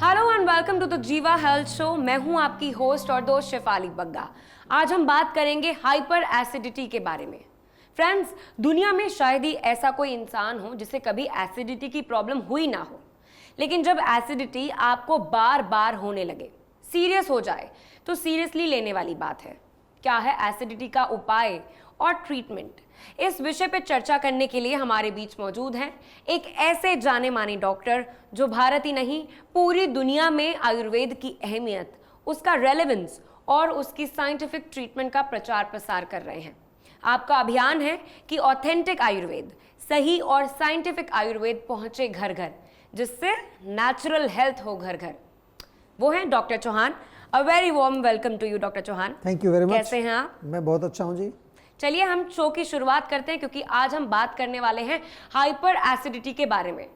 Hello and welcome to the Jiva health show. मैं हूं आपकी होस्ट और दोस्त शेफाली बग्गा। आज हम बात करेंगे हाइपर एसिडिटी के बारे में। फ्रेंड्स, दुनिया में शायद ही ऐसा कोई इंसान हो जिसे कभी एसिडिटी की प्रॉब्लम हुई ना हो, लेकिन जब एसिडिटी आपको बार बार होने लगे, सीरियस हो जाए, तो सीरियसली लेने वाली बात है। क्या है एसिडिटी का उपाय और ट्रीटमेंट? इस विषय पर चर्चा करने के लिए हमारे बीच मौजूद हैं एक ऐसे जाने माने डॉक्टर जो भारत ही नहीं पूरी दुनिया में आयुर्वेद की अहमियत, उसका रेलेवेंस और उसकी साइंटिफिक ट्रीटमेंट का प्रचार प्रसार कर रहे हैं। आपका अभियान है कि ऑथेंटिक आयुर्वेद, सही और साइंटिफिक आयुर्वेद पहुंचे घर घर, जिससे नेचुरल हेल्थ हो घर घर। वो हैं doctor Chauhan. A very warm welcome to you doctor Chauhan. Thank you very much. कैसे हैं आप? मैं बहुत अच्छा हूं जी। चलिए हम शो की शुरुआत करते हैं, क्योंकि आज हम बात करने वाले हैं हाइपर एसिडिटी के बारे में।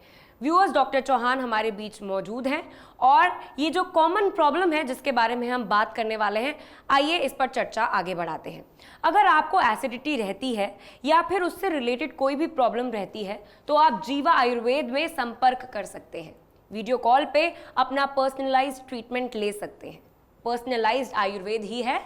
व्यूअर्स, डॉक्टर चौहान हमारे बीच मौजूद हैं और ये जो कॉमन प्रॉब्लम है जिसके बारे में हम बात करने वाले हैं, आइए इस पर चर्चा आगे बढ़ाते हैं। अगर आपको एसिडिटी रहती है या फिर उससे रिलेटेड कोई भी प्रॉब्लम रहती है तो आप जीवा आयुर्वेद में संपर्क कर सकते हैं। वीडियो कॉल पे अपना पर्सनलाइज्ड ट्रीटमेंट ले सकते हैं। पर्सनलाइज्ड आयुर्वेद ही है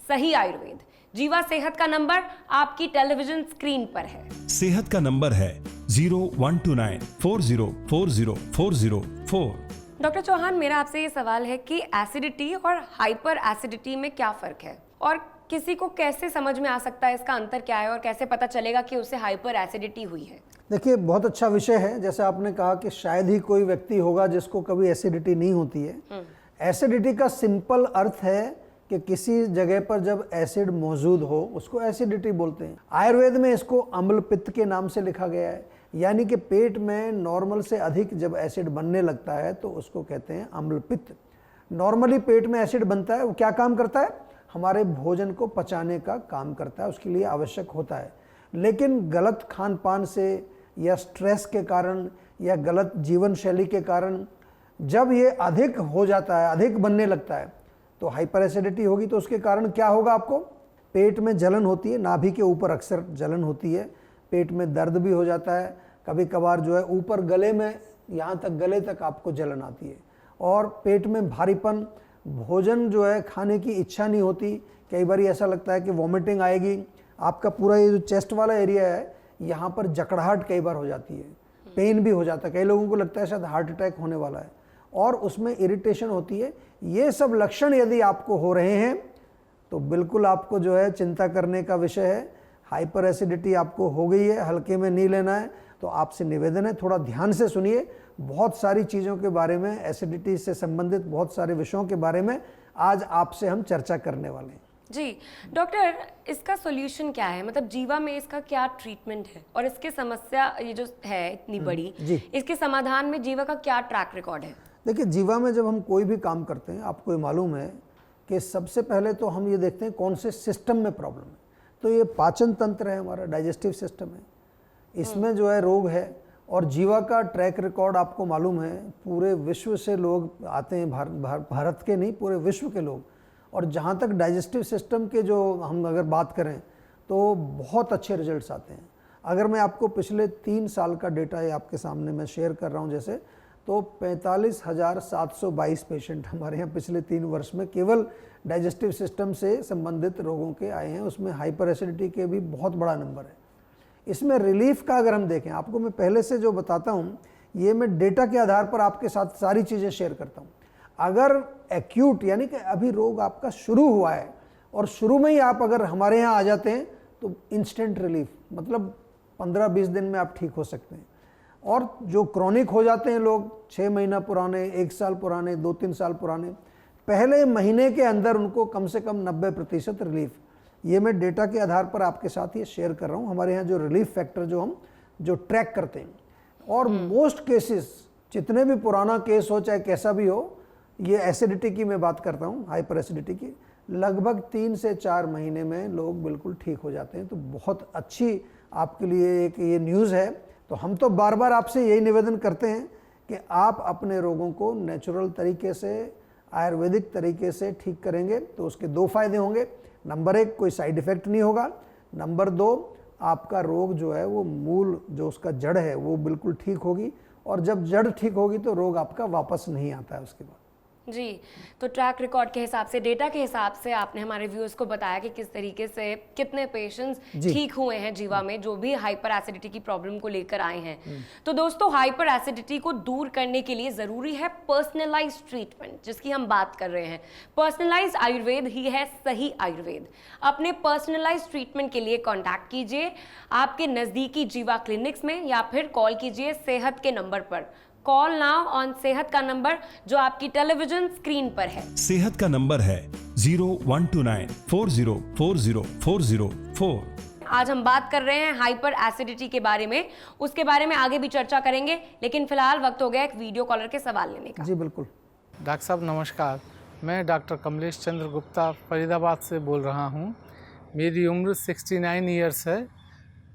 सही आयुर्वेद। जीवा सेहत का नंबर आपकी टेलीविजन स्क्रीन पर है। सेहत का नंबर है 012940404004। डॉक्टर चौहान, मेरा आपसे ये सवाल है कि एसिडिटी और हाइपर एसिडिटी में क्या फर्क है, और किसी को कैसे समझ में आ सकता है इसका अंतर क्या है, और कैसे पता चलेगा कि उसे हाइपर एसिडिटी हुई है? देखिए, बहुत अच्छा विषय है। जैसे आपने कहा कि शायद ही कोई व्यक्ति होगा जिसको कभी एसिडिटी नहीं होती है। एसिडिटी का सिंपल अर्थ है कि किसी जगह पर जब एसिड मौजूद हो उसको एसिडिटी बोलते हैं। आयुर्वेद में इसको अम्ल पित्त के नाम से लिखा गया है, यानी कि पेट में नॉर्मल से अधिक जब एसिड बनने लगता है तो उसको कहते हैं अम्ल पित्त। नॉर्मली पेट में एसिड बनता है, वो क्या काम करता है? हमारे भोजन को पचाने का काम करता है, उसके लिए आवश्यक होता है। लेकिन गलत खान पान से या स्ट्रेस के कारण या गलत जीवन शैली के कारण जब ये अधिक हो जाता है, अधिक बनने लगता है, तो हाइपर एसिडिटी होगी। तो उसके कारण क्या होगा? आपको पेट में जलन होती है, नाभि के ऊपर अक्सर जलन होती है, पेट में दर्द भी हो जाता है, कभी कभार जो है ऊपर गले में, यहाँ तक गले तक आपको जलन आती है, और पेट में भारीपन, भोजन जो है खाने की इच्छा नहीं होती। कई बार ऐसा लगता है कि वॉमिटिंग आएगी। आपका पूरा ये जो चेस्ट वाला एरिया है, यहाँ पर जकड़ाहट कई बार हो जाती है, पेन भी हो जाता है। कई लोगों को लगता है शायद हार्ट अटैक होने वाला है, और उसमें इरिटेशन होती है। ये सब लक्षण यदि आपको हो रहे हैं तो बिल्कुल आपको जो है चिंता करने का विषय है। हाइपर एसिडिटी आपको हो गई है, हल्के में नहीं लेना है। तो आपसे निवेदन है, थोड़ा ध्यान से सुनिए। बहुत सारी चीज़ों के बारे में, एसिडिटी से संबंधित बहुत सारे विषयों के बारे में आज आपसे हम चर्चा करने वाले हैं। जी डॉक्टर, इसका सॉल्यूशन क्या है? मतलब जीवा में इसका क्या ट्रीटमेंट है, और इसके समस्या ये जो है इतनी बड़ी, इसके समाधान में जीवा का क्या ट्रैक रिकॉर्ड है? देखिए, जीवा में जब हम कोई भी काम करते हैं, आपको ये मालूम है कि सबसे पहले तो हम ये देखते हैं कौन से सिस्टम में प्रॉब्लम है। तो ये पाचन तंत्र है, हमारा डाइजेस्टिव सिस्टम है, इसमें जो है रोग है। और जीवा का ट्रैक रिकॉर्ड आपको मालूम है, पूरे विश्व से लोग आते हैं, भारत के नहीं, पूरे विश्व के लोग। और जहाँ तक डाइजेस्टिव सिस्टम के जो हम अगर बात करें तो बहुत अच्छे रिजल्ट्स आते हैं। अगर मैं आपको पिछले 3 साल का डेटा ये आपके सामने मैं शेयर कर रहा हूँ, जैसे तो 45,722 पेशेंट हमारे यहाँ पिछले 3 वर्ष में केवल डाइजेस्टिव सिस्टम से संबंधित रोगों के आए हैं। उसमें हाइपर एसिडिटी के भी बहुत बड़ा नंबर है। इसमें रिलीफ का अगर हम देखें, आपको मैं पहले से जो बताता हूँ, ये मैं डेटा के आधार पर आपके साथ सारी चीज़ें शेयर करता हूँ। अगर एक्यूट यानी कि अभी रोग आपका शुरू हुआ है और शुरू में ही आप अगर हमारे यहाँ आ जाते हैं तो इंस्टेंट रिलीफ, मतलब 15-20 दिन में आप ठीक हो सकते हैं। और जो क्रॉनिक हो जाते हैं लोग, 6 महीना पुराने, 1 साल पुराने, 2-3 साल पुराने, पहले महीने के अंदर उनको कम से कम 90% रिलीफ। ये मैं डेटा के आधार पर आपके साथ ये शेयर कर रहा हूँ। हमारे यहाँ जो रिलीफ फैक्टर जो ट्रैक करते हैं, और मोस्ट केसेस, जितने भी पुराना केस हो चाहे कैसा भी हो, ये एसिडिटी की मैं बात करता हूँ, हाइपर एसिडिटी की, लगभग 3 से 4 महीने में लोग बिल्कुल ठीक हो जाते हैं। तो बहुत अच्छी आपके लिए एक ये न्यूज़ है। तो हम तो बार बार आपसे यही निवेदन करते हैं कि आप अपने रोगों को नेचुरल तरीके से, आयुर्वेदिक तरीके से ठीक करेंगे तो उसके 2 फायदे होंगे। नंबर 1, कोई साइड इफ़ेक्ट नहीं होगा। नंबर 2, आपका रोग जो है वो मूल, जो उसका जड़ है, वो बिल्कुल ठीक होगी। और जब जड़ ठीक होगी तो रोग आपका वापस नहीं आता है उसके बाद। जी, तो ट्रैक रिकॉर्ड के हिसाब से, डेटा के हिसाब से आपने हमारे व्यूअर्स को बताया कि किस तरीके से कितने पेशेंट्स ठीक हुए हैं जीवा में जो भी हाइपर एसिडिटी की प्रॉब्लम को लेकर आए हैं। तो दोस्तों, हाइपर एसिडिटी को दूर करने के लिए ज़रूरी है पर्सनलाइज्ड ट्रीटमेंट, जिसकी हम बात कर रहे हैं। पर्सनलाइज्ड आयुर्वेद ही है सही आयुर्वेद। अपने पर्सनलाइज्ड ट्रीटमेंट के लिए कॉन्टैक्ट कीजिए आपके नज़दीकी जीवा क्लिनिक्स में या फिर कॉल कीजिए सेहत के नंबर पर। कॉल नाउ ऑन सेहत का नंबर जो आपकी टेलीविजन स्क्रीन पर है। सेहत का नंबर है 012940404004। आज हम बात कर रहे हैं हाइपर एसिडिटी के बारे में, उसके बारे में आगे भी चर्चा करेंगे, लेकिन फिलहाल वक्त हो गया एक वीडियो कॉलर के सवाल लेने का। जी बिल्कुल। डॉक्टर साहब नमस्कार, मैं डॉक्टर कमलेश चंद्र गुप्ता फरीदाबाद से बोल रहा हूँ। मेरी उम्र 69 ईयर्स है।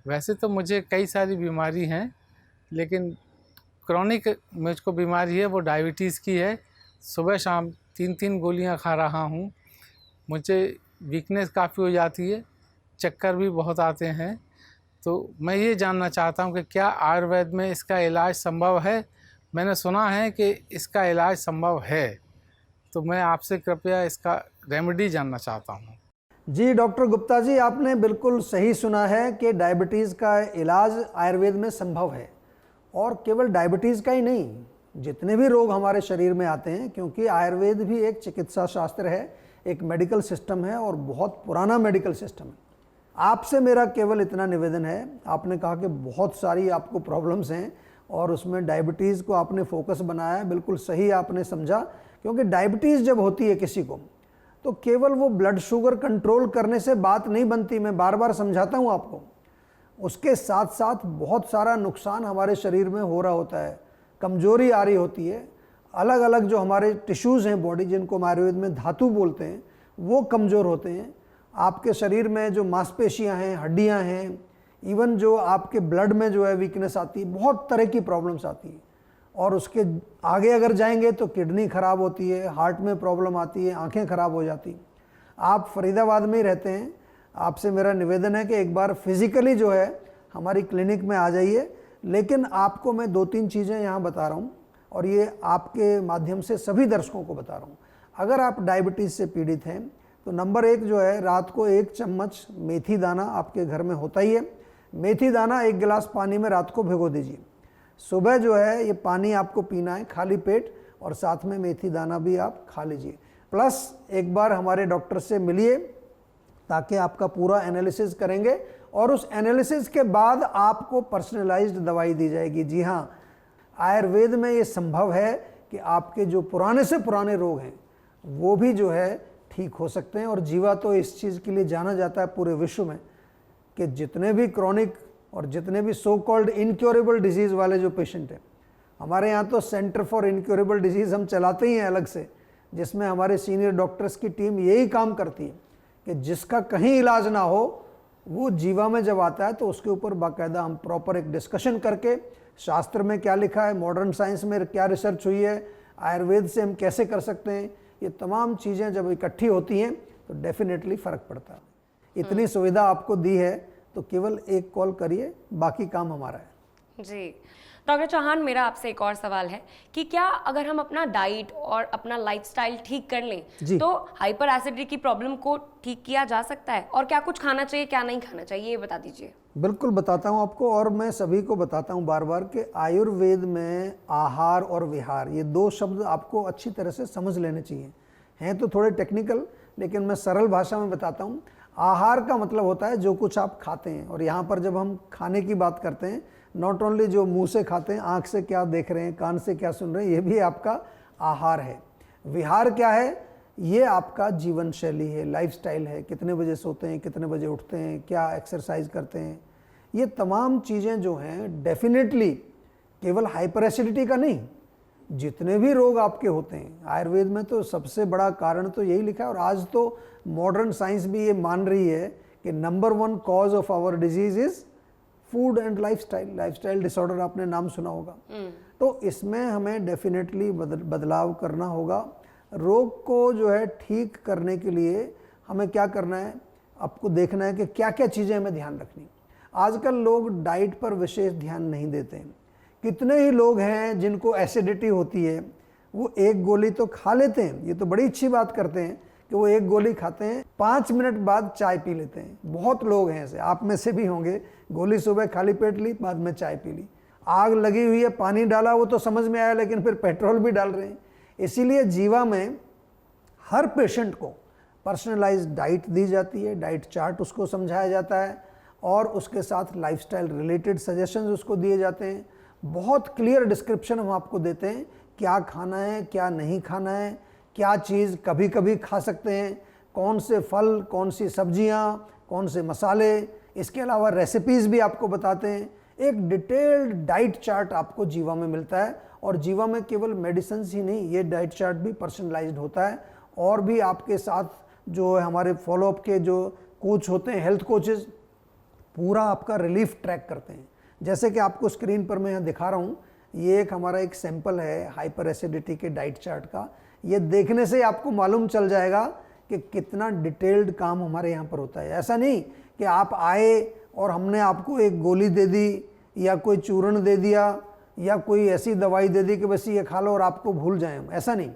वैसे तो मुझे कई सारी बीमारी हैं, लेकिन क्रॉनिक मुझको बीमारी है वो डायबिटीज़ की है। सुबह शाम 3-3 गोलियां खा रहा हूँ। मुझे वीकनेस काफ़ी हो जाती है, चक्कर भी बहुत आते हैं। तो मैं ये जानना चाहता हूँ कि क्या आयुर्वेद में इसका इलाज संभव है? मैंने सुना है कि इसका इलाज संभव है, तो मैं आपसे कृपया इसका रेमेडी जानना चाहता हूँ। जी डॉक्टर गुप्ता जी, आपने बिल्कुल सही सुना है कि डायबिटीज़ का इलाज आयुर्वेद में संभव है। और केवल डायबिटीज़ का ही नहीं, जितने भी रोग हमारे शरीर में आते हैं, क्योंकि आयुर्वेद भी एक चिकित्सा शास्त्र है, एक मेडिकल सिस्टम है और बहुत पुराना मेडिकल सिस्टम है। आपसे मेरा केवल इतना निवेदन है, आपने कहा कि बहुत सारी आपको प्रॉब्लम्स हैं और उसमें डायबिटीज़ को आपने फोकस बनाया है, बिल्कुल सही आपने समझा। क्योंकि डायबिटीज़ जब होती है किसी को, तो केवल वो ब्लड शुगर कंट्रोल करने से बात नहीं बनती। मैं बार बार समझाता हूँ आपको, उसके साथ साथ बहुत सारा नुकसान हमारे शरीर में हो रहा होता है, कमजोरी आ रही होती है। अलग अलग जो हमारे टिश्यूज़ हैं बॉडी, जिनको हम आयुर्वेद में धातु बोलते हैं, वो कमज़ोर होते हैं। आपके शरीर में जो मांसपेशियां हैं, हड्डियां हैं, इवन जो आपके ब्लड में जो है वीकनेस आती है, बहुत तरह की प्रॉब्लम्स आती है। और उसके आगे अगर जाएंगे तो किडनी ख़राब होती है, हार्ट में प्रॉब्लम आती है, आँखें ख़राब हो जाती हैं। आप फरीदाबाद में ही रहते हैं, आपसे मेरा निवेदन है कि एक बार फिज़िकली जो है हमारी क्लिनिक में आ जाइए। लेकिन आपको मैं 2-3 चीज़ें यहाँ बता रहा हूँ और ये आपके माध्यम से सभी दर्शकों को बता रहा हूँ। अगर आप डायबिटीज़ से पीड़ित हैं तो नंबर 1 जो है, रात को 1 चम्मच मेथी दाना आपके घर में होता ही है। मेथी दाना 1 गिलास पानी में रात को भिगो दीजिए। सुबह जो है ये पानी आपको पीना है खाली पेट, और साथ में मेथी दाना भी आप खा लीजिए। प्लस एक बार हमारे डॉक्टर से मिलिए ताकि आपका पूरा एनालिसिस करेंगे और उस एनालिसिस के बाद आपको पर्सनलाइज्ड दवाई दी जाएगी। जी हाँ, आयुर्वेद में ये संभव है कि आपके जो पुराने से पुराने रोग हैं वो भी जो है ठीक हो सकते हैं। और जीवा तो इस चीज़ के लिए जाना जाता है पूरे विश्व में कि जितने भी क्रॉनिक और जितने भी सो कॉल्ड इनक्योरेबल डिजीज़ वाले जो पेशेंट हैं, हमारे यहाँ तो सेंटर फॉर इनक्योरेबल डिजीज़ हम चलाते ही हैं अलग से, जिसमें हमारे सीनियर डॉक्टर्स की टीम यही काम करती है कि जिसका कहीं इलाज ना हो वो जीवा में जब आता है तो उसके ऊपर बाकायदा हम प्रॉपर एक डिस्कशन करके, शास्त्र में क्या लिखा है, मॉडर्न साइंस में क्या रिसर्च हुई है, आयुर्वेद से हम कैसे कर सकते हैं, ये तमाम चीज़ें जब इकट्ठी होती हैं तो डेफिनेटली फ़र्क पड़ता है। इतनी सुविधा आपको दी है तो केवल एक कॉल करिए, बाकी काम हमारा है। जी डॉक्टर चौहान, मेरा आपसे एक और सवाल है कि क्या अगर हम अपना डाइट और अपना लाइफस्टाइल ठीक कर लें तो हाइपर एसिडिटी की प्रॉब्लम को ठीक किया जा सकता है? और क्या कुछ खाना चाहिए, क्या नहीं खाना चाहिए, ये बता दीजिए। बिल्कुल बताता हूँ आपको, और मैं सभी को बताता हूँ बार बार कि आयुर्वेद में आहार और विहार, ये 2 शब्द आपको अच्छी तरह से समझ लेने चाहिए। हैं तो थोड़े टेक्निकल, लेकिन मैं सरल भाषा में बताता हूँ। आहार का मतलब होता है जो कुछ आप खाते हैं, और यहाँ पर जब हम खाने की बात करते हैं, नॉट ओनली जो मुंह से खाते हैं, आँख से क्या देख रहे हैं, कान से क्या सुन रहे हैं, ये भी आपका आहार है। विहार क्या है? ये आपका जीवन शैली है, लाइफस्टाइल है, कितने बजे सोते हैं, कितने बजे उठते हैं, क्या एक्सरसाइज करते हैं। ये तमाम चीज़ें जो हैं डेफिनेटली केवल हाइपर एसिडिटी का नहीं, जितने भी रोग आपके होते हैं, आयुर्वेद में तो सबसे बड़ा कारण तो यही लिखा है। और आज तो मॉडर्न साइंस भी ये मान रही है कि number 1 cause of our disease is food and lifestyle disorder, आपने नाम सुना होगा। तो इसमें हमें डेफिनेटली बदलाव करना होगा। रोग को जो है ठीक करने के लिए हमें क्या करना है, आपको देखना है कि क्या क्या चीज़ें हमें ध्यान रखनी। आजकल लोग डाइट पर विशेष ध्यान नहीं देते हैं, कितने ही लोग हैं जिनको एसिडिटी होती है, वो एक गोली तो खा लेते हैं, ये तो बड़ी अच्छी बात करते हैं कि वो एक गोली खाते हैं, 5 मिनट बाद चाय पी लेते हैं। बहुत लोग हैं ऐसे, आप में से भी होंगे, गोली सुबह खाली पेट ली, बाद में चाय पी ली। आग लगी हुई है, पानी डाला, वो तो समझ में आया, लेकिन फिर पेट्रोल भी डाल रहे हैं। इसीलिए जीवा में हर पेशेंट को पर्सनलाइज्ड डाइट दी जाती है, डाइट चार्ट उसको समझाया जाता है और उसके साथ लाइफस्टाइल रिलेटेड सजेशंस उसको दिए जाते हैं। बहुत क्लियर डिस्क्रिप्शन हम आपको देते हैं, क्या खाना है, क्या नहीं खाना है, क्या चीज़ कभी कभी खा सकते हैं, कौन से फल, कौन सी सब्जियां, कौन से मसाले, इसके अलावा रेसिपीज़ भी आपको बताते हैं। एक डिटेल्ड डाइट चार्ट आपको जीवा में मिलता है और जीवा में केवल मेडिसिन ही नहीं, ये डाइट चार्ट भी पर्सनलाइज्ड होता है और भी आपके साथ जो है हमारे फॉलोअप के जो कोच होते हैं, हेल्थ कोचेस, पूरा आपका रिलीफ ट्रैक करते हैं। जैसे कि आपको स्क्रीन पर मैं यहाँ दिखा रहा हूँ, ये एक हमारा एक सैंपल है हाइपर एसिडिटी के डाइट चार्ट का। ये देखने से आपको मालूम चल जाएगा कि कितना डिटेल्ड काम हमारे यहाँ पर होता है। ऐसा नहीं कि आप आए और हमने आपको एक गोली दे दी या कोई चूर्ण दे दिया या कोई ऐसी दवाई दे दी कि बस ये खा लो और आपको भूल जाएं, ऐसा नहीं।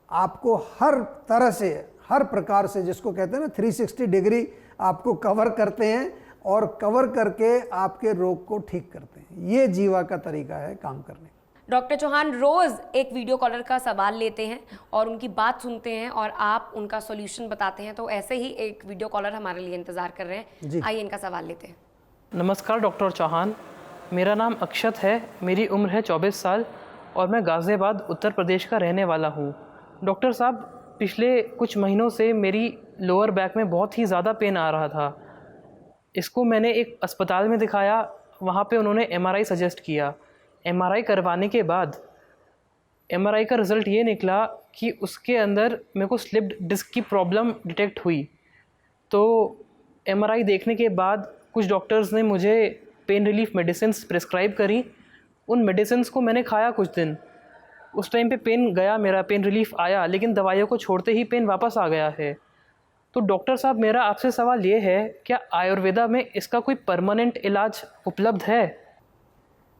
आपको हर तरह से, हर प्रकार से, जिसको कहते हैं ना 360 डिग्री आपको कवर करते हैं और कवर करके आपके रोग को ठीक करते हैं। ये जीवा का तरीका है काम करने का। डॉक्टर चौहान रोज एक वीडियो कॉलर का सवाल लेते हैं और उनकी बात सुनते हैं और आप उनका सॉल्यूशन बताते हैं, तो ऐसे ही एक वीडियो कॉलर हमारे लिए इंतजार कर रहे हैं। आइए इनका सवाल लेते हैं। नमस्कार डॉक्टर चौहान, मेरा नाम अक्षत है, मेरी उम्र है 24 साल और मैं गाज़ियाबाद उत्तर प्रदेश का रहने वाला हूँ। डॉक्टर साहब, पिछले कुछ महीनों से मेरी लोअर बैक में बहुत ही ज़्यादा पेन आ रहा था। इसको मैंने एक अस्पताल में दिखाया, वहाँ पे उन्होंने MRI सजेस्ट किया। MRI करवाने के बाद MRI का रिज़ल्ट ये निकला कि उसके अंदर मेरे को स्लिप्ड डिस्क की प्रॉब्लम डिटेक्ट हुई। तो MRI देखने के बाद कुछ डॉक्टर्स ने मुझे पेन रिलीफ मेडिसिन्स प्रिस्क्राइब करी। उन मेडिसिन्स को मैंने खाया कुछ दिन, उस टाइम पे पेन गया, मेरा पेन रिलीफ आया, लेकिन दवाइयों को छोड़ते ही पेन वापस आ गया है। तो डॉक्टर साहब, मेरा आपसे सवाल ये है, क्या आयुर्वेदा में इसका कोई परमानेंट इलाज उपलब्ध है?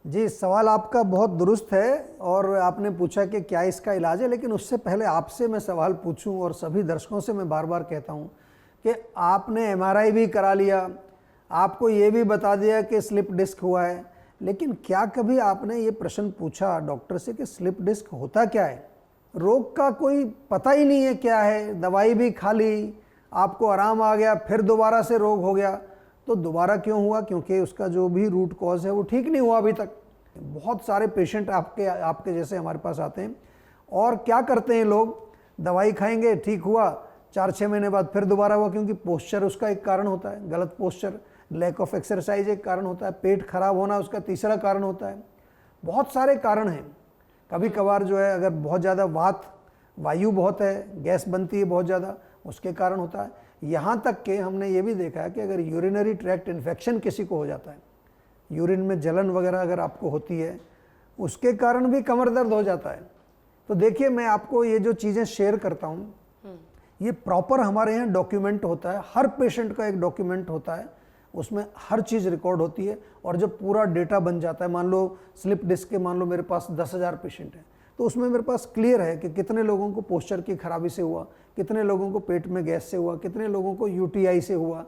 जी, सवाल आपका बहुत दुरुस्त है और आपने पूछा कि क्या इसका इलाज है, लेकिन उससे पहले आपसे मैं सवाल पूछूं और सभी दर्शकों से मैं बार बार कहता हूं कि आपने MRI भी करा लिया, आपको ये भी बता दिया कि स्लिप डिस्क हुआ है, लेकिन क्या कभी आपने ये प्रश्न पूछा डॉक्टर से कि स्लिप डिस्क होता क्या है? रोग का कोई पता ही नहीं है क्या है, दवाई भी खा ली, आपको आराम आ गया, फिर दोबारा से रोग हो गया। तो दोबारा क्यों हुआ? क्योंकि उसका जो भी रूट कॉज है वो ठीक नहीं हुआ अभी तक। बहुत सारे पेशेंट आपके जैसे हमारे पास आते हैं और क्या करते हैं लोग, दवाई खाएंगे, ठीक हुआ, 4-6 महीने बाद फिर दोबारा हुआ, क्योंकि पोस्चर उसका एक कारण होता है, गलत पोस्चर, लैक ऑफ एक्सरसाइज एक कारण होता है, पेट खराब होना उसका तीसरा कारण होता है। बहुत सारे कारण हैं। कभी कभार जो है अगर बहुत ज़्यादा वायु बहुत है, गैस बनती है बहुत ज़्यादा, उसके कारण होता है। यहाँ तक कि हमने ये भी देखा है कि अगर यूरिनरी ट्रैक्ट इन्फेक्शन किसी को हो जाता है, यूरिन में जलन वगैरह अगर आपको होती है, उसके कारण भी कमर दर्द हो जाता है। तो देखिए, मैं आपको ये जो चीज़ें शेयर करता हूँ, ये प्रॉपर हमारे यहाँ डॉक्यूमेंट होता है, हर पेशेंट का एक डॉक्यूमेंट होता है, उसमें हर चीज़ रिकॉर्ड होती है। और जब पूरा डेटा बन जाता है, मान लो स्लिप डिस्क के, मान लो मेरे पास 10,000 पेशेंट हैं, तो उसमें मेरे पास क्लियर है कि कितने लोगों को पोस्चर की खराबी से हुआ, कितने लोगों को पेट में गैस से हुआ, कितने लोगों को UTI से हुआ।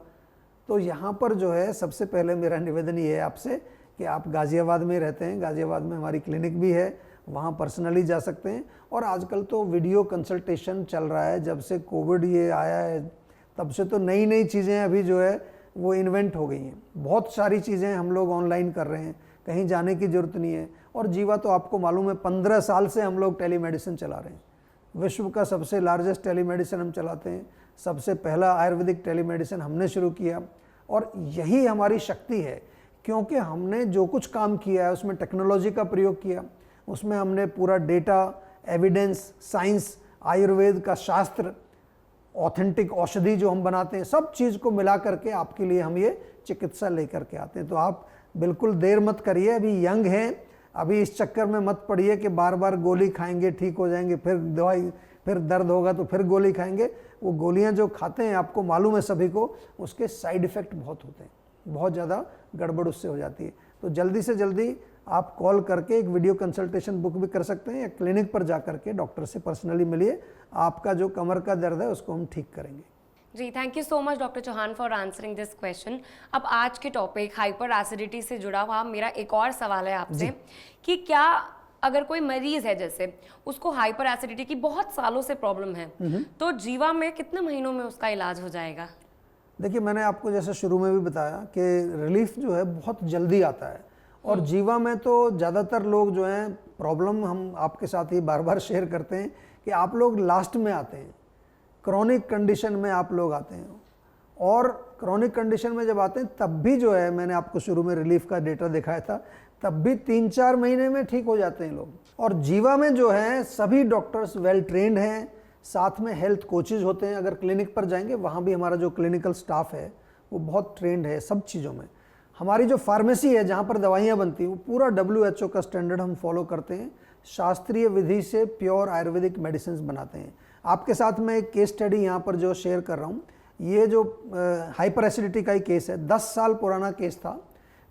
तो यहाँ पर जो है सबसे पहले मेरा निवेदन ये है आपसे कि आप गाज़ियाबाद में रहते हैं, गाज़ियाबाद में हमारी क्लिनिक भी है, वहाँ पर्सनली जा सकते हैं। और आजकल तो वीडियो कंसल्टेशन चल रहा है, जब से कोविड ये आया है तब से तो नई नई चीज़ें अभी जो है वो इन्वेंट हो गई हैं। बहुत सारी चीज़ें हम लोग ऑनलाइन कर रहे हैं, कहीं जाने की ज़रूरत नहीं है। और जीवा तो आपको मालूम है 15 साल से हम लोग टेलीमेडिसिन चला रहे हैं। विश्व का सबसे लार्जेस्ट टेलीमेडिसिन हम चलाते हैं, सबसे पहला आयुर्वेदिक टेलीमेडिसिन हमने शुरू किया। और यही हमारी शक्ति है, क्योंकि हमने जो कुछ काम किया है उसमें टेक्नोलॉजी का प्रयोग किया, उसमें हमने पूरा डेटा, एविडेंस, साइंस, आयुर्वेद का शास्त्र, ऑथेंटिक औषधि जो हम बनाते हैं, सब चीज़ को मिला करके आपके लिए हम ये चिकित्सा लेकर के आते हैं। तो आप बिल्कुल देर मत करिए, अभी यंग हैं, अभी इस चक्कर में मत पड़िए कि बार बार गोली खाएंगे ठीक हो जाएंगे, फिर दवाई, फिर दर्द होगा तो फिर गोली खाएंगे। वो गोलियां जो खाते हैं, आपको मालूम है सभी को, उसके साइड इफ़ेक्ट बहुत होते हैं, बहुत ज़्यादा गड़बड़ उससे हो जाती है। तो जल्दी से जल्दी आप कॉल करके एक वीडियो कंसल्टेशन बुक भी कर सकते हैं, या क्लिनिक पर जा करके डॉक्टर से पर्सनली मिलिए। आपका जो कमर का दर्द है उसको हम ठीक करेंगे। जी, thank you so much doctor Chauhan for answering this question. अब आज के टॉपिक हाइपर एसिडिटी से जुड़ा हुआ मेरा एक और सवाल है आपसे कि क्या अगर कोई मरीज है जैसे उसको हाइपर एसिडिटी की बहुत सालों से प्रॉब्लम है, तो जीवा में कितने महीनों में उसका इलाज हो जाएगा? देखिए, मैंने आपको जैसे शुरू में भी बताया कि रिलीफ जो है बहुत जल्दी आता है, और जीवा में तो ज़्यादातर लोग जो हैं प्रॉब्लम हम आपके साथ ही बार बार शेयर करते हैं कि आप लोग लास्ट में आते हैं, क्रॉनिक कंडीशन में आप लोग आते हैं। और क्रॉनिक कंडीशन में जब आते हैं तब भी जो है, मैंने आपको शुरू में रिलीफ का डेटा दिखाया था, तब भी 3-4 महीने में ठीक हो जाते हैं लोग। और जीवा में जो है सभी डॉक्टर्स वेल ट्रेंड हैं, साथ में हेल्थ कोचेज होते हैं। अगर क्लिनिक पर जाएंगे वहाँ भी हमारा जो क्लिनिकल स्टाफ है वो बहुत ट्रेंड है सब चीज़ों में। हमारी जो फार्मेसी है जहाँ पर दवाइयाँ बनती हैं वो पूरा WHO का स्टैंडर्ड हम फॉलो करते हैं, शास्त्रीय विधि से प्योर आयुर्वेदिक मेडिसिन बनाते हैं। आपके साथ मैं एक केस स्टडी यहाँ पर जो शेयर कर रहा हूँ, ये जो हाइपर एसिडिटी का ही केस है, 10 साल पुराना केस था।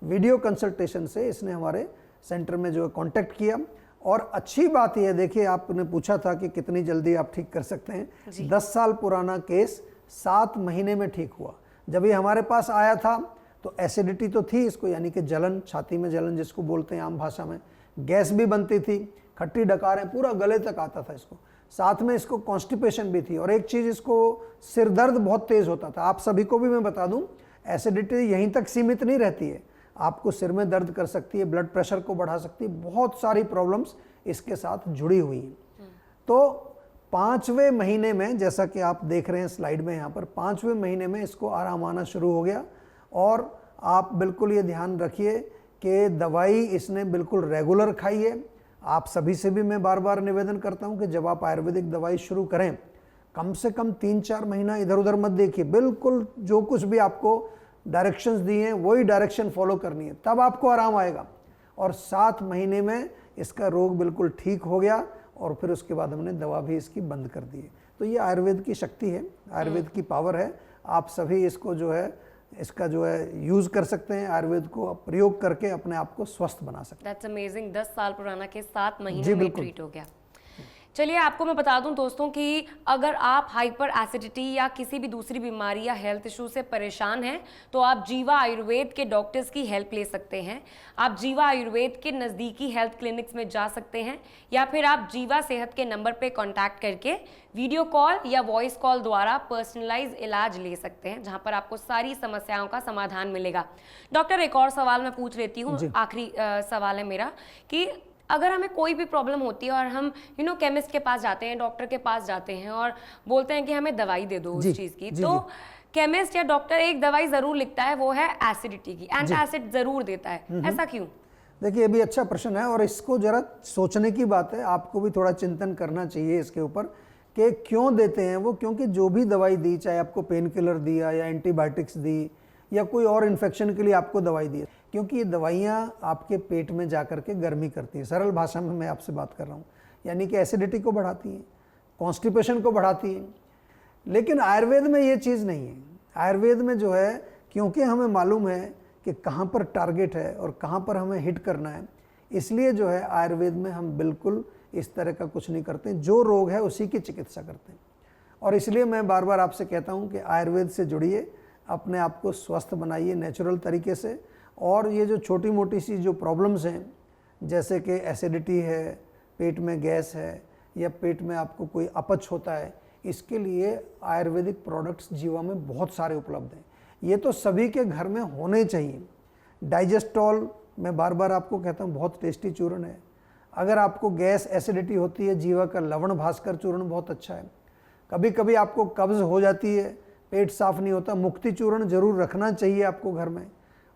वीडियो कंसल्टेशन से इसने हमारे सेंटर में जो कांटेक्ट किया, और अच्छी बात यह देखिए, आपने पूछा था कि कितनी जल्दी आप ठीक कर सकते हैं। 10 साल पुराना केस 7 महीने में ठीक हुआ। जब ये हमारे पास आया था तो एसिडिटी तो थी इसको, यानी कि जलन, छाती में जलन जिसको बोलते हैं आम भाषा में, गैस भी बनती थी, खट्टी डकारें, पूरा गले तक आता था इसको, साथ में इसको कॉन्स्टिपेशन भी थी, और एक चीज़ इसको सिर दर्द बहुत तेज़ होता था। आप सभी को भी मैं बता दूं, एसिडिटी यहीं तक सीमित नहीं रहती है, आपको सिर में दर्द कर सकती है, ब्लड प्रेशर को बढ़ा सकती है, बहुत सारी प्रॉब्लम्स इसके साथ जुड़ी हुई हैं। तो 5वें महीने में, जैसा कि आप देख रहे हैं स्लाइड में यहाँ पर, 5वें महीने में इसको आराम आना शुरू हो गया। और आप बिल्कुल ये ध्यान रखिए कि दवाई इसने बिल्कुल रेगुलर खाई है। आप सभी से भी मैं बार बार निवेदन करता हूँ कि जब आप आयुर्वेदिक दवाई शुरू करें, कम से कम 3-4 महीना इधर उधर मत देखिए, बिल्कुल जो कुछ भी आपको डायरेक्शंस दिए हैं वही डायरेक्शन फॉलो करनी है, तब आपको आराम आएगा। और 7 महीने में इसका रोग बिल्कुल ठीक हो गया, और फिर उसके बाद हमने दवा भी इसकी बंद कर दी है। तो ये आयुर्वेद की शक्ति है, आयुर्वेद की पावर है। आप सभी इसको जो है, इसका जो है यूज़ कर सकते हैं, आयुर्वेद को प्रयोग करके अपने आप को स्वस्थ बना सकते हैं। That's amazing. 10 साल पुराना केस 7 जी, महीने में बिल्कुल। ट्रीट हो गया। चलिए, आपको मैं बता दूं दोस्तों कि अगर आप हाइपर एसिडिटी या किसी भी दूसरी बीमारी या हेल्थ इशू से परेशान हैं तो आप जीवा आयुर्वेद के डॉक्टर्स की हेल्प ले सकते हैं। आप जीवा आयुर्वेद के नज़दीकी हेल्थ क्लिनिक्स में जा सकते हैं, या फिर आप जीवा सेहत के नंबर पे कांटेक्ट करके वीडियो कॉल या वॉइस कॉल द्वारा पर्सनलाइज इलाज ले सकते हैं, जहां पर आपको सारी समस्याओं का समाधान मिलेगा। डॉक्टर, एक और सवाल मैं पूछ लेती हूँ, आखिरी सवाल है मेरा, कि अगर हमें कोई भी प्रॉब्लम होती है और हम केमिस्ट के पास जाते हैं, डॉक्टर के पास जाते हैं और बोलते हैं कि हमें दवाई दे दो उस चीज़ की, तो केमिस्ट या डॉक्टर एक दवाई ज़रूर लिखता है, वो है एसिडिटी की, एंटासिड ज़रूर देता है, ऐसा क्यों? देखिए, ये भी अच्छा प्रश्न है, और इसको जरा सोचने की बात है, आपको भी थोड़ा चिंतन करना चाहिए इसके ऊपर कि क्यों देते हैं वो। क्योंकि जो भी दवाई दी, चाहे आपको पेन किलर दिया या एंटीबायोटिक्स दी या कोई और इन्फेक्शन के लिए आपको दवाई दी, क्योंकि ये दवाइयाँ आपके पेट में जा कर के गर्मी करती है। सरल भाषा में मैं आपसे बात कर रहा हूँ, यानी कि एसिडिटी को बढ़ाती हैं, कॉन्स्टिपेशन को बढ़ाती हैं। लेकिन आयुर्वेद में ये चीज़ नहीं है। आयुर्वेद में जो है, क्योंकि हमें मालूम है कि कहाँ पर टारगेट है और कहाँ पर हमें हिट करना है, इसलिए जो है आयुर्वेद में हम बिल्कुल इस तरह का कुछ नहीं करते। जो रोग है उसी की चिकित्सा करते हैं। और इसलिए मैं बार बार आपसे कहता हूँ कि आयुर्वेद से जुड़िए, अपने आप को स्वस्थ बनाइए नेचुरल तरीके से। और ये जो छोटी मोटी सी जो प्रॉब्लम्स हैं, जैसे कि एसिडिटी है, पेट में गैस है, या पेट में आपको कोई अपच होता है, इसके लिए आयुर्वेदिक प्रोडक्ट्स जीवा में बहुत सारे उपलब्ध हैं। ये तो सभी के घर में होने चाहिए। डाइजेस्टॉल, मैं बार बार आपको कहता हूँ, बहुत टेस्टी चूर्ण है। अगर आपको गैस एसिडिटी होती है, जीवा का लवण भास्कर चूर्ण बहुत अच्छा है। कभी कभी आपको कब्ज़ हो जाती है, पेट साफ नहीं होता, मुक्ति चूर्ण जरूर रखना चाहिए आपको घर में।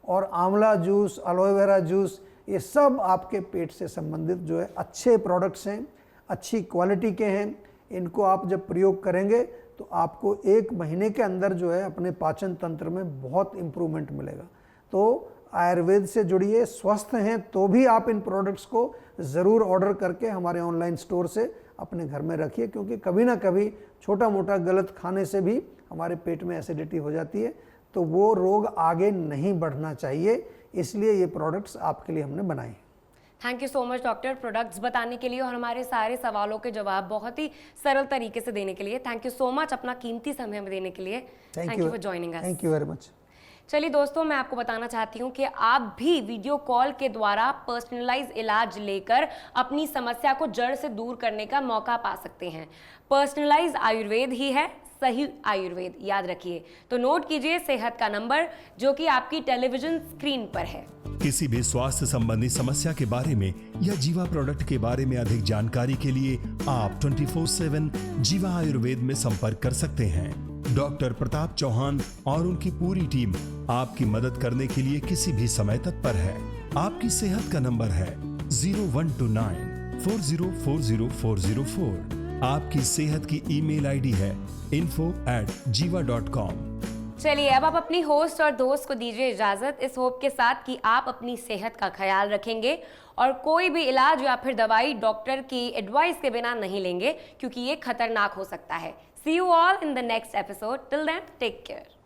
और आंवला जूस, एलोवेरा जूस, ये सब आपके पेट से संबंधित जो है अच्छे प्रोडक्ट्स हैं, अच्छी क्वालिटी के हैं। इनको आप जब प्रयोग करेंगे तो आपको 1 महीने के अंदर जो है अपने पाचन तंत्र में बहुत इम्प्रूवमेंट मिलेगा। तो आयुर्वेद से जुड़िए, स्वस्थ हैं तो भी आप इन प्रोडक्ट्स को ज़रूर ऑर्डर करके हमारे ऑनलाइन स्टोर से अपने घर में रखिए, क्योंकि कभी ना कभी छोटा मोटा गलत खाने से भी हमारे पेट में एसिडिटी हो जाती है, तो वो रोग आगे नहीं बढ़ना चाहिए। इसलिए ये प्रोडक्ट्स आपके लिए हमने बनाए हैं। Thank you so much doctor, products बताने के लिए और हमारे सारे सवालों के जवाब बहुत ही सरल तरीके से देने के लिए। थैंक यू सो मच अपना कीमती समय हमें देने के लिए। Thank you for joining us. Thank you very much. चलिए दोस्तों, मैं आपको बताना चाहती हूँ कि आप भी वीडियो कॉल के द्वारा पर्सनलाइज इलाज लेकर अपनी समस्या को जड़ से दूर करने का मौका पा सकते हैं। पर्सनलाइज आयुर्वेद ही है सही आयुर्वेद, याद रखिए। तो नोट कीजिए सेहत का नंबर जो कि आपकी टेलीविजन स्क्रीन पर है। किसी भी स्वास्थ्य संबंधी समस्या के बारे में या जीवा प्रोडक्ट के बारे में अधिक जानकारी के लिए आप 24/7 जीवा आयुर्वेद में संपर्क कर सकते हैं। डॉक्टर प्रताप चौहान और उनकी पूरी टीम आपकी मदद करने के लिए किसी भी समय तत्पर है। आपकी सेहत का नंबर है 0129 40400404। आपकी सेहत की ईमेल आईडी है info@jiva.com। चलिए अब आप अपनी होस्ट और दोस्त को दीजिए इजाजत, इस होप के साथ कि आप अपनी सेहत का ख्याल रखेंगे और कोई भी इलाज या फिर दवाई डॉक्टर की एडवाइस के बिना नहीं लेंगे, क्योंकि ये खतरनाक हो सकता है। See you all in the next episode. Till then take care.